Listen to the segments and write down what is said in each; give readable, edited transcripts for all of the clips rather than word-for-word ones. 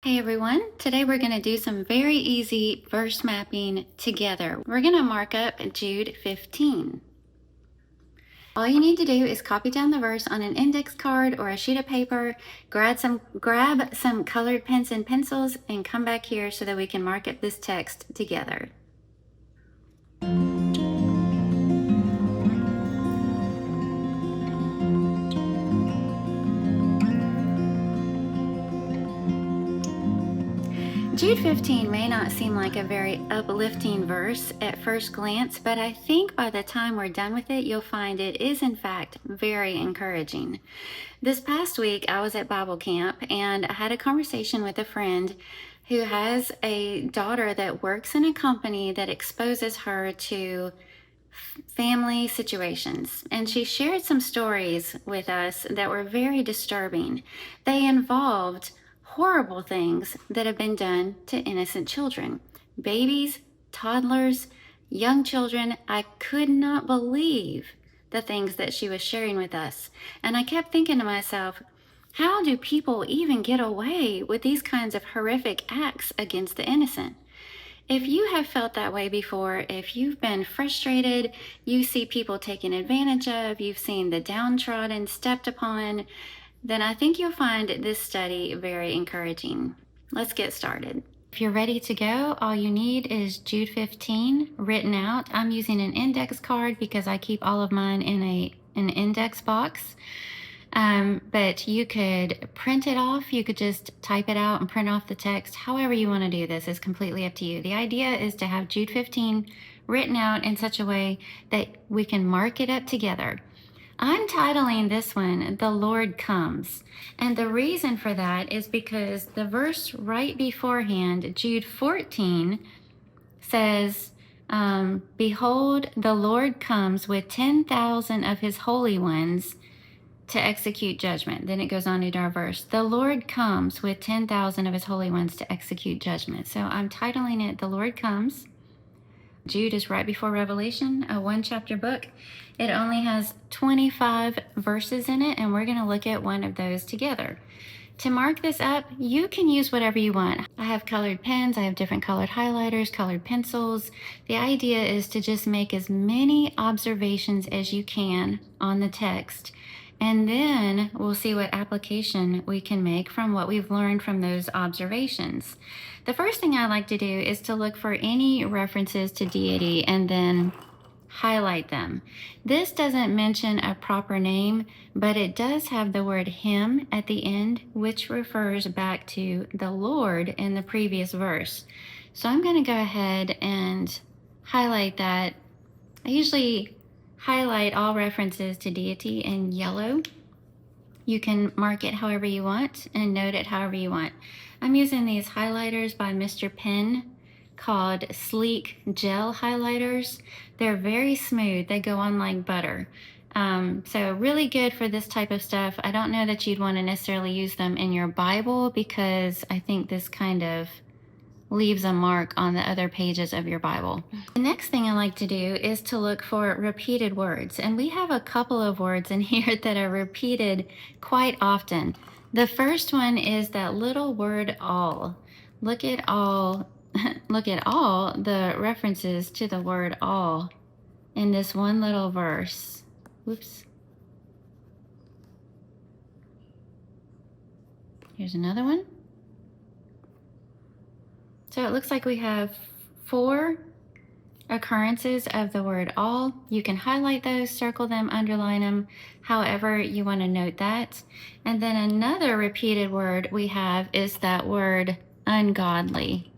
Hey everyone, today we're going to do some very easy verse mapping together. We're going to mark up Jude 15. All you need to do is copy down the verse on an index card or a sheet of paper, grab some colored pens and pencils, and come back here so that we can mark up this text together. Jude 15 may not seem like a very uplifting verse at first glance, but I think by the time we're done with it, you'll find it is in fact very encouraging. This past week, I was at Bible camp and I had a conversation with a friend who has a daughter that works in a company that exposes her to family situations. And she shared some stories with us that were very disturbing. They involved horrible things that have been done to innocent children, babies, toddlers, young children. I could not believe the things that she was sharing with us. And I kept thinking to myself, how do people even get away with these kinds of horrific acts against the innocent? If you have felt that way before, if you've been frustrated, you see people taken advantage of, you've seen the downtrodden stepped upon, then I think you'll find this study very encouraging. Let's get started. If you're ready to go, all you need is Jude 15 written out. I'm using an index card because I keep all of mine in an index box. But you could print it off. You could just type it out and print off the text. However you want to do this is completely up to you. The idea is to have Jude 15 written out in such a way that we can mark it up together. I'm titling this one, The Lord Comes. And the reason for that is because the verse right beforehand, Jude 14, says, Behold, the Lord comes with 10,000 of his holy ones to execute judgment. Then it goes on into our verse. The Lord comes with 10,000 of his holy ones to execute judgment. So I'm titling it, The Lord Comes. Jude is right before Revelation, a one-chapter book. It only has 25 verses in it, and we're going to look at one of those together. To mark this up, you can use whatever you want. I have colored pens, I have different colored highlighters, colored pencils. The idea is to just make as many observations as you can on the text, and then we'll see what application we can make from what we've learned from those observations. The first thing I like to do is to look for any references to deity and then highlight them. This doesn't mention a proper name, but it does have the word him at the end, which refers back to the Lord in the previous verse. So I'm going to go ahead and highlight that. I usually highlight all references to deity in yellow. You can mark it however you want and note it however you want. I'm using these highlighters by Mr. Pen called Sleek Gel Highlighters. They're very smooth. They go on like butter. So really good for this type of stuff. I don't know that you'd want to necessarily use them in your Bible because I think this kind of leaves a mark on the other pages of your Bible. The next thing I like to do is to look for repeated words. And we have a couple of words in here that are repeated quite often. The first one is that little word all. Look at all the references to the word all in this one little verse. Whoops. Here's another one. So it looks like we have 4 occurrences of the word all. You can highlight those, circle them, underline them, however you want to note that. And then another repeated word we have is that word ungodly.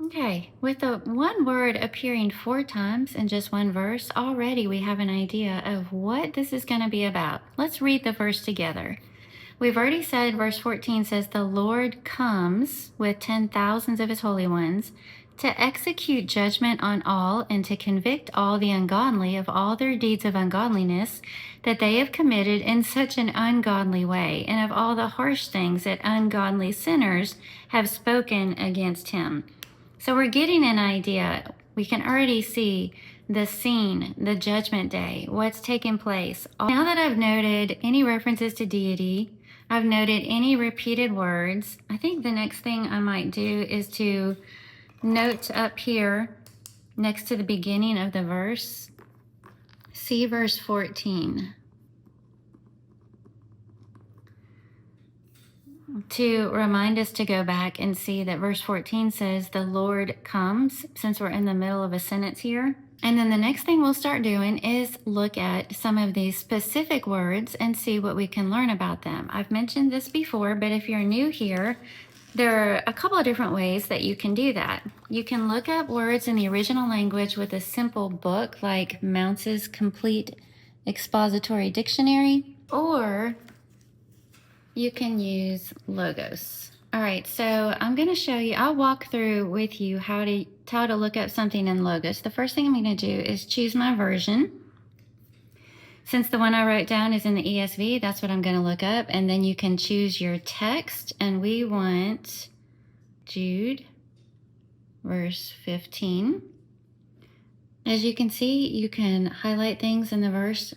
Okay, with the one word appearing 4 times in just one verse, already we have an idea of what this is going to be about. Let's read the verse together. We've already said verse 14 says, the Lord comes with 10,000s of his holy ones to execute judgment on all, and to convict all the ungodly of all their deeds of ungodliness that they have committed in such an ungodly way, and of all the harsh things that ungodly sinners have spoken against him. So we're getting an idea. We can already see the scene, the judgment day, what's taking place. Now that I've noted any references to deity, I've noted any repeated words, I think the next thing I might do is to note up here next to the beginning of the verse, see verse 14. To remind us to go back and see that verse 14 says the Lord comes, since we're in the middle of a sentence here. And then the next thing we'll start doing is look at some of these specific words and see what we can learn about them. I've mentioned this before, but if you're new here, there are a couple of different ways that you can do that. You can look up words in the original language with a simple book like Mounce's Complete Expository Dictionary, or you can use Logos. All right, so I'm going to show you, I'll walk through with you how to look up something in Logos. The first thing I'm going to do is choose my version. Since the one I wrote down is in the ESV, that's what I'm going to look up. And then you can choose your text, and we want Jude, verse 15. As you can see, you can highlight things in the verse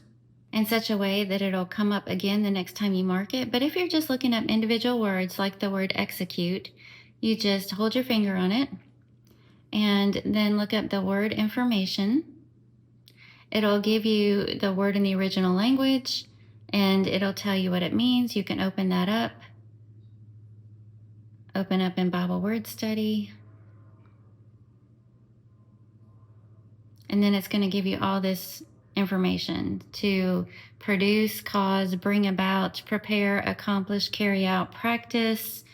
in such a way that it'll come up again the next time you mark it. But if you're just looking up individual words like the word execute, you just hold your finger on it and then look up the word information. It'll give you the word in the original language, and it'll tell you what it means. You can open that up. Open up in Bible Word Study. And then it's going to give you all this information to produce, cause, bring about, prepare, accomplish, carry out, practice.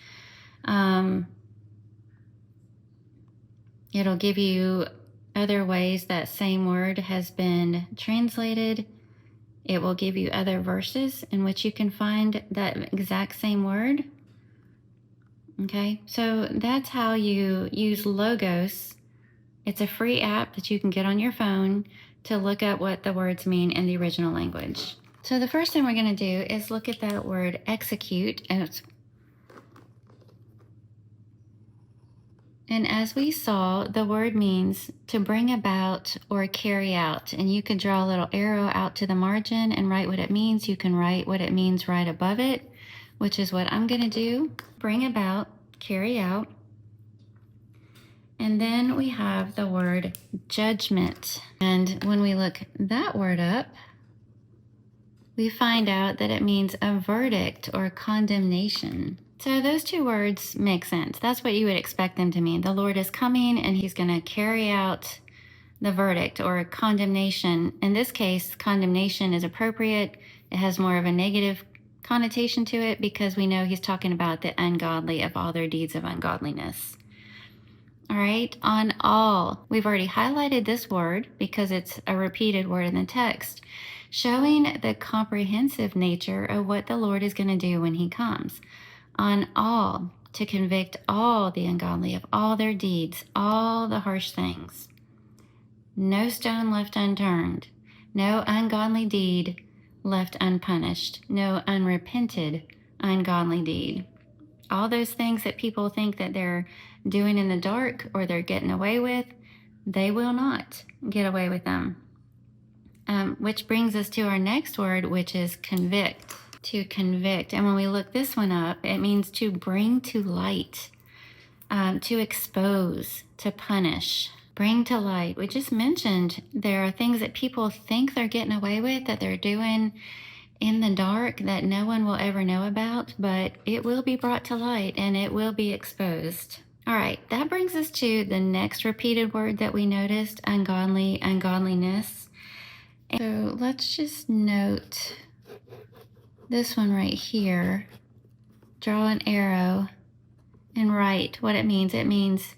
It'll give you other ways that same word has been translated. It will give you other verses in which you can find that exact same word. Okay, so that's how you use Logos. It's a free app that you can get on your phone to look up what the words mean in the original language. So the first thing we're going to do is look at that word execute. And as we saw, the word means to bring about or carry out. And you can draw a little arrow out to the margin and write what it means. You can write what it means right above it, which is what I'm going to do. Bring about, carry out. And then we have the word judgment. And when we look that word up, we find out that it means a verdict or condemnation. So those two words make sense. That's what you would expect them to mean. The Lord is coming and he's going to carry out the verdict or condemnation. In this case, condemnation is appropriate. It has more of a negative connotation to it because we know he's talking about the ungodly of all their deeds of ungodliness. All right, on all. We've already highlighted this word because it's a repeated word in the text, showing the comprehensive nature of what the Lord is going to do when he comes. On all, to convict all the ungodly of all their deeds, all the harsh things. No stone left unturned, no ungodly deed left unpunished, no unrepented ungodly deed. All those things that people think that they're doing in the dark or they're getting away with, they will not get away with them. Which brings us to our next word, which is convict. To convict. And when we look this one up, it means to bring to light, to expose, to punish. Bring to light. We just mentioned there are things that people think they're getting away with, that they're doing in the dark that no one will ever know about, but it will be brought to light and it will be exposed. All right, that brings us to the next repeated word that we noticed, ungodly, ungodliness. So let's just note this one right here. Draw an arrow and write what it means. It means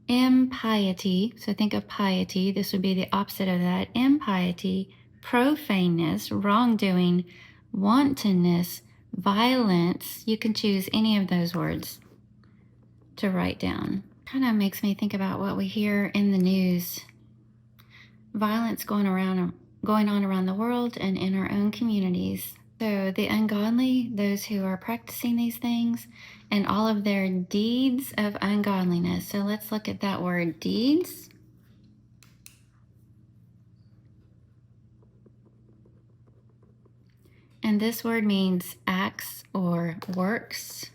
impiety. So think of piety. This would be the opposite of that. Impiety, profaneness, wrongdoing, wantonness, violence. You can choose any of those words to write down. Kind of makes me think about what we hear in the news. Violence going on around the world and in our own communities. So the ungodly, those who are practicing these things, and all of their deeds of ungodliness. So let's look at that word, deeds. And this word means acts or works.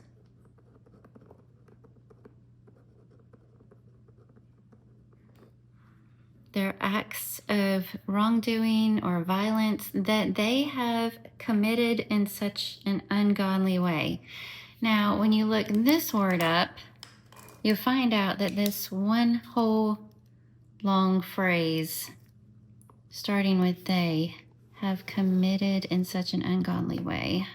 They're acts of wrongdoing or violence that they have committed in such an ungodly way. Now, when you look this word up, you'll find out that this one whole long phrase, starting with they, have committed in such an ungodly way.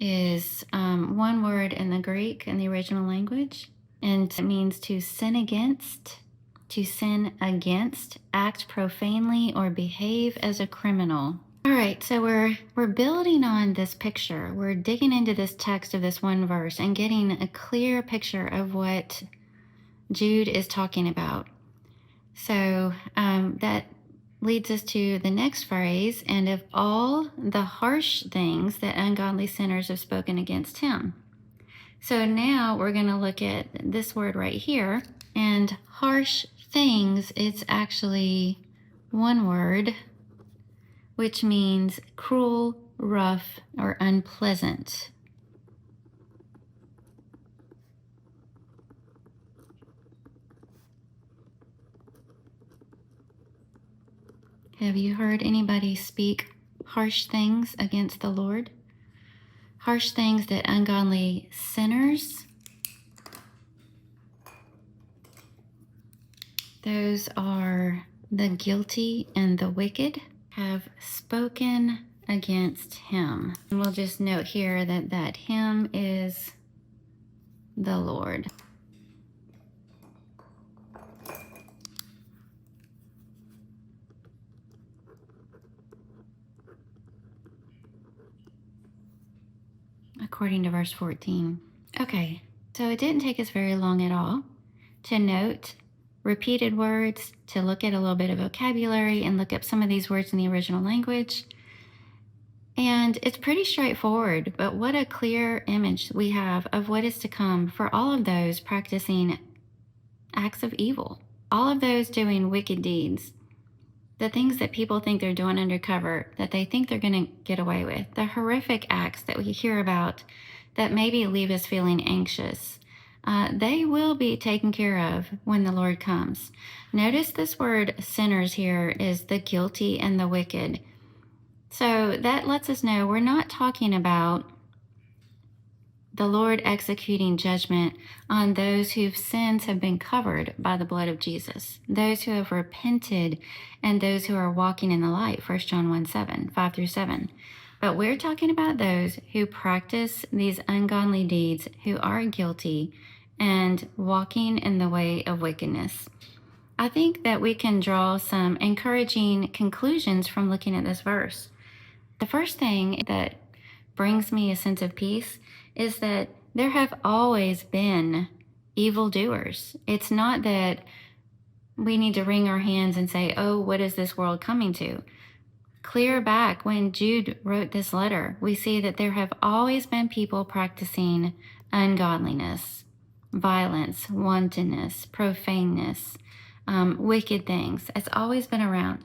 Is one word in the Greek, in the original language, and it means to sin against, act profanely, or behave as a criminal. All right, so we're building on this picture. We're digging into this text of this one verse and getting a clear picture of what Jude is talking about. So that leads us to the next phrase, and of all the harsh things that ungodly sinners have spoken against him. So now we're going to look at this word right here, and harsh things, it's actually one word, which means cruel, rough, or unpleasant. Have you heard anybody speak harsh things against the Lord? Harsh things that ungodly sinners, those are the guilty and the wicked, have spoken against him. And we'll just note here that him is the Lord. According to verse 14. Okay, so it didn't take us very long at all to note repeated words, to look at a little bit of vocabulary and look up some of these words in the original language. And it's pretty straightforward, but what a clear image we have of what is to come for all of those practicing acts of evil, all of those doing wicked deeds, the things that people think they're doing undercover, that they think they're going to get away with, the horrific acts that we hear about that maybe leave us feeling anxious. They will be taken care of when the Lord comes. Notice this word sinners here is the guilty and the wicked. So that lets us know we're not talking about the Lord executing judgment on those whose sins have been covered by the blood of Jesus, those who have repented and those who are walking in the light, 1 John 1:7, 5 through 7. But we're talking about those who practice these ungodly deeds, who are guilty and walking in the way of wickedness. I think that we can draw some encouraging conclusions from looking at this verse. The first thing that brings me a sense of peace is that there have always been evildoers. It's not that we need to wring our hands and say, oh, what is this world coming to? Clear back when Jude wrote this letter, we see that there have always been people practicing ungodliness, violence, wantonness, profaneness, wicked things. It's always been around.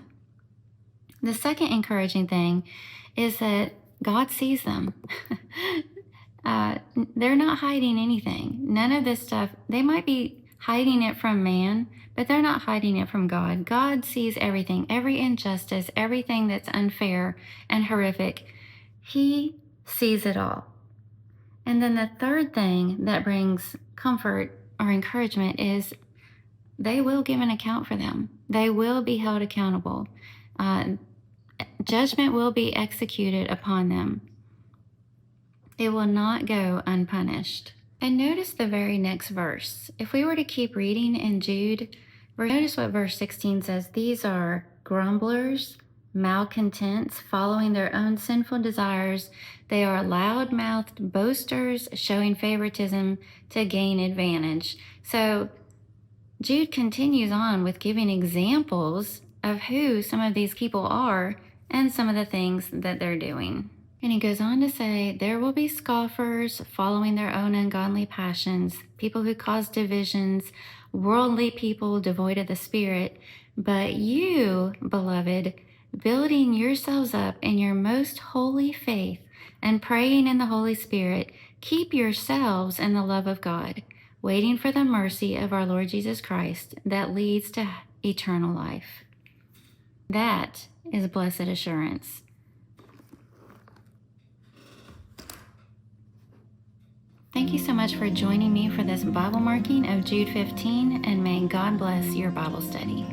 The second encouraging thing is that God sees them. They're not hiding anything. None of this stuff, they might be hiding it from man, but they're not hiding it from God. God sees everything, every injustice, everything that's unfair and horrific. He sees it all. And then the third thing that brings comfort or encouragement is they will give an account for them. They will be held accountable. Judgment will be executed upon them. It will not go unpunished. And notice the very next verse. If we were to keep reading in Jude, notice what verse 16 says. These are grumblers, malcontents, following their own sinful desires. They are loud-mouthed boasters, showing favoritism to gain advantage. So Jude continues on with giving examples of who some of these people are and some of the things that they're doing. And he goes on to say, there will be scoffers following their own ungodly passions, people who cause divisions, worldly people devoid of the Spirit. But you, beloved, building yourselves up in your most holy faith and praying in the Holy Spirit, keep yourselves in the love of God, waiting for the mercy of our Lord Jesus Christ that leads to eternal life. That is blessed assurance. Thank you so much for joining me for this Bible marking of Jude 15, and may God bless your Bible study.